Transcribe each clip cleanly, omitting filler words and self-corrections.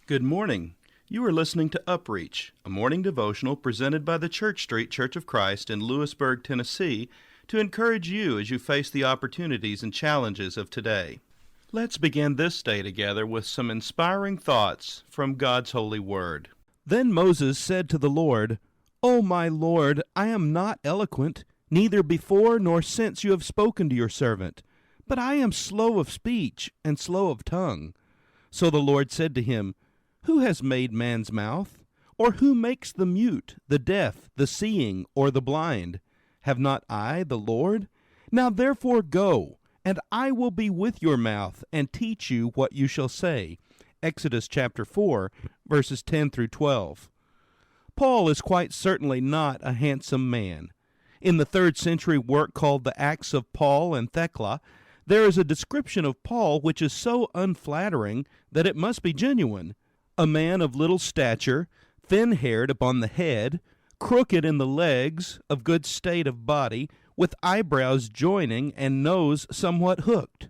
Good morning. You are listening to UpReach, a morning devotional presented by the Church Street Church of Christ in Lewisburg, Tennessee, to encourage you as you face the opportunities and challenges of today. Let's begin this day together with some inspiring thoughts from God's holy word. Then Moses said to the Lord, O my Lord, I am not eloquent, neither before nor since you have spoken to your servant, but I am slow of speech and slow of tongue. So the Lord said to him, Who has made man's mouth? Or who makes the mute, the deaf, the seeing, or the blind? Have not I, the Lord? Now therefore go, and I will be with your mouth, and teach you what you shall say. Exodus chapter 4, verses 10 through 12. Paul is quite certainly not a handsome man. In the 3rd century work called the Acts of Paul and Thecla, there is a description of Paul which is so unflattering that it must be genuine. A man of little stature, thin-haired upon the head, crooked in the legs, of good state of body, with eyebrows joining and nose somewhat hooked.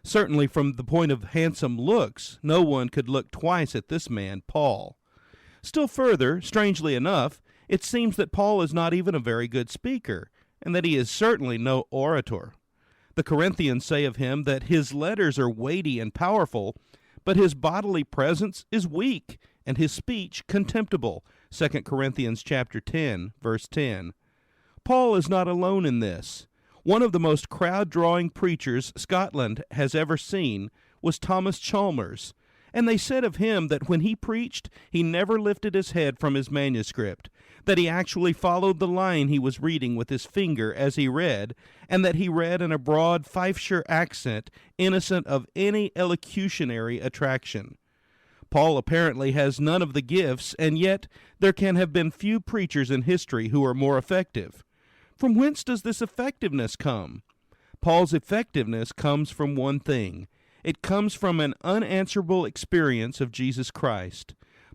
Certainly from the point of handsome looks, no one could look twice at this man, Paul. Still further, strangely enough, it seems that Paul is not even a very good speaker, and that he is certainly no orator. The Corinthians say of him that his letters are weighty and powerful, but his bodily presence is weak, and his speech contemptible. 2 Corinthians chapter 10, verse 10. Paul is not alone in this. One of the most crowd-drawing preachers Scotland has ever seen was Thomas Chalmers, and they said of him that when he preached, he never lifted his head from his manuscript, that he actually followed the line he was reading with his finger as he read, and that he read in a broad Fifeshire accent, innocent of any elocutionary attraction. Paul apparently has none of the gifts, and yet there can have been few preachers in history who are more effective. From whence does this effectiveness come? Paul's effectiveness comes from one thing. It comes from an unanswerable experience of Jesus Christ.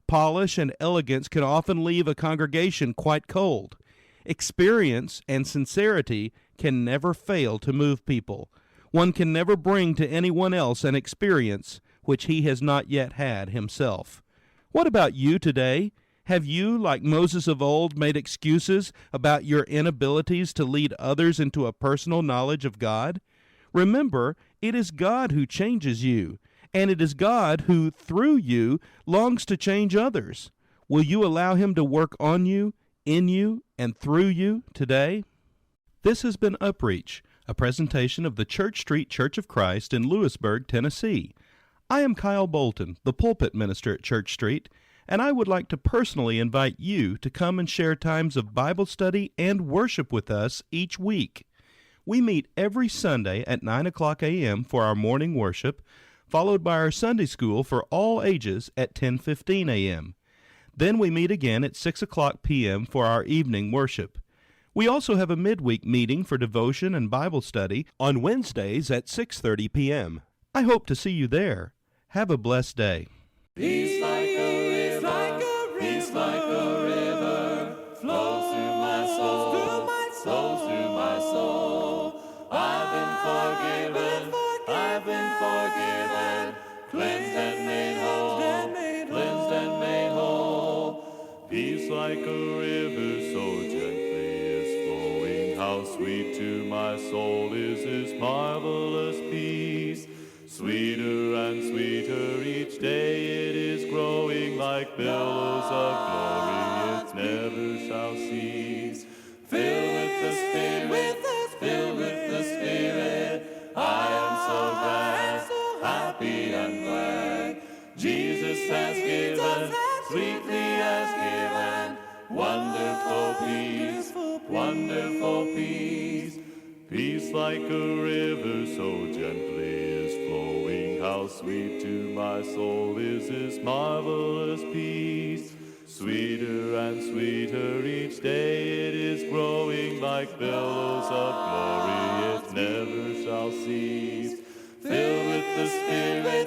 Polish and elegance can often leave a congregation quite cold. Experience and sincerity can never fail to move people. One can never bring to anyone else an experience which he has not yet had himself. What about you today? Have you, like Moses of old, made excuses about your inabilities to lead others into a personal knowledge of God? Remember, it is God who changes you, and it is God who, through you, longs to change others. Will you allow him to work on you, in you, and through you today? This has been UpReach, a presentation of the Church Street Church of Christ in Lewisburg, Tennessee. I am Kyle Bolton, the pulpit minister at Church Street, and I would like to personally invite you to come and share times of Bible study and worship with us each week. We meet every Sunday at 9 o'clock a.m. for our morning worship, followed by our Sunday school for all ages at 10:15 a.m. Then we meet again at 6 o'clock p.m. for our evening worship. We also have a midweek meeting for devotion and Bible study on Wednesdays at 6:30 p.m. I hope to see you there. Have a blessed day. Peace like a river, peace like a river, flows through my soul, flows through my soul. I've been forgiven, I've been forgiven, cleansed and made whole, cleansed and made whole. Peace like a river so gently is flowing, how sweet to my soul is this marvelous peace. Sweeter and sweeter each day it is growing, like billows of glory it never shall cease. Filled with the Spirit, filled with the Spirit, I am so glad, happy and glad. Jesus has given, sweetly has given, wonderful peace, wonderful peace. Peace like a river so gently is flowing, how sweet to my soul is this marvelous peace. Sweeter and sweeter each day it is growing, like billows of glory it never shall cease. Filled with the Spirit,